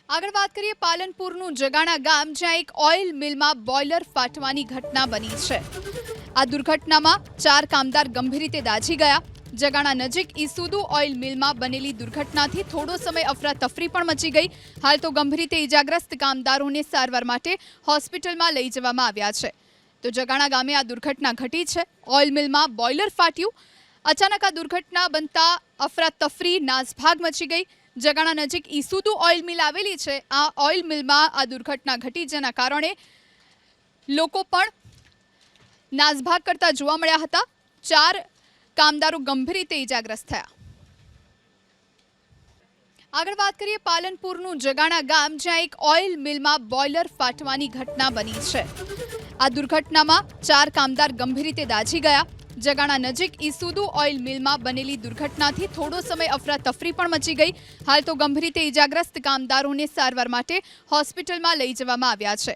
આગળ વાત કરીએ પાલનપુરનું જગાણા ગામ, જ્યાં એક ઓઇલ મિલમાં બોઇલર ફાટવાની ઘટના બની છે। આ દુર્ઘટનામાં 4 કામદાર ગંભીર રીતે દાઝી ગયા। જગાણા નજીક ઈસુદુ ઓઇલ મિલમાં બનેલી દુર્ઘટનાથી થોડો સમય અફરાતફરી પણ મચી ગઈ। હાલ તો ગંભીર રીતે ઈજાગ્રસ્ત કામદારોને સારવાર માટે હોસ્પિટલમાં લઈ જવામાં આવ્યા છે। તો જગાણા ગામે આ દુર્ઘટના ઘટી છે। ઓઇલ મિલમાં બોઇલર ફાટ્યું। અચાનક આ દુર્ઘટના બનતા અફરાતફરી નાસભાગ મચી ગઈ। જગાણા નજીક ઈસુદુ ઓઇલ મિલ આવેલી છે। આ ઓઇલ મિલમાં આ દુર્ઘટના ઘટી, જેના કારણે લોકો પણ નાસભાગ કરતા જોવા મળ્યા હતા। 4 કામદારો ગંભીર રીતે ઈજાગ્રસ્ત થયા। આગળ વાત કરીએ પાલનપુરનું જગાણા ગામ, જ્યાં એક ઓઇલ મિલમાં બોઇલર ફાટવાની ઘટના બની છે। આ દુર્ઘટનામાં 4 કામદાર ગંભીર રીતે દાઝી ગયા। જગાણા નજીક ઈસુદુ ઓઇલ મિલમાં બનેલી દુર્ઘટનાથી થોડો સમય અફરાતફરી પણ મચી ગઈ। હાલ તો ગંભીર રીતે ઈજાગ્રસ્ત કામદારોને સારવાર માટે હોસ્પિટલમાં લઈ જવામાં આવ્યા છે।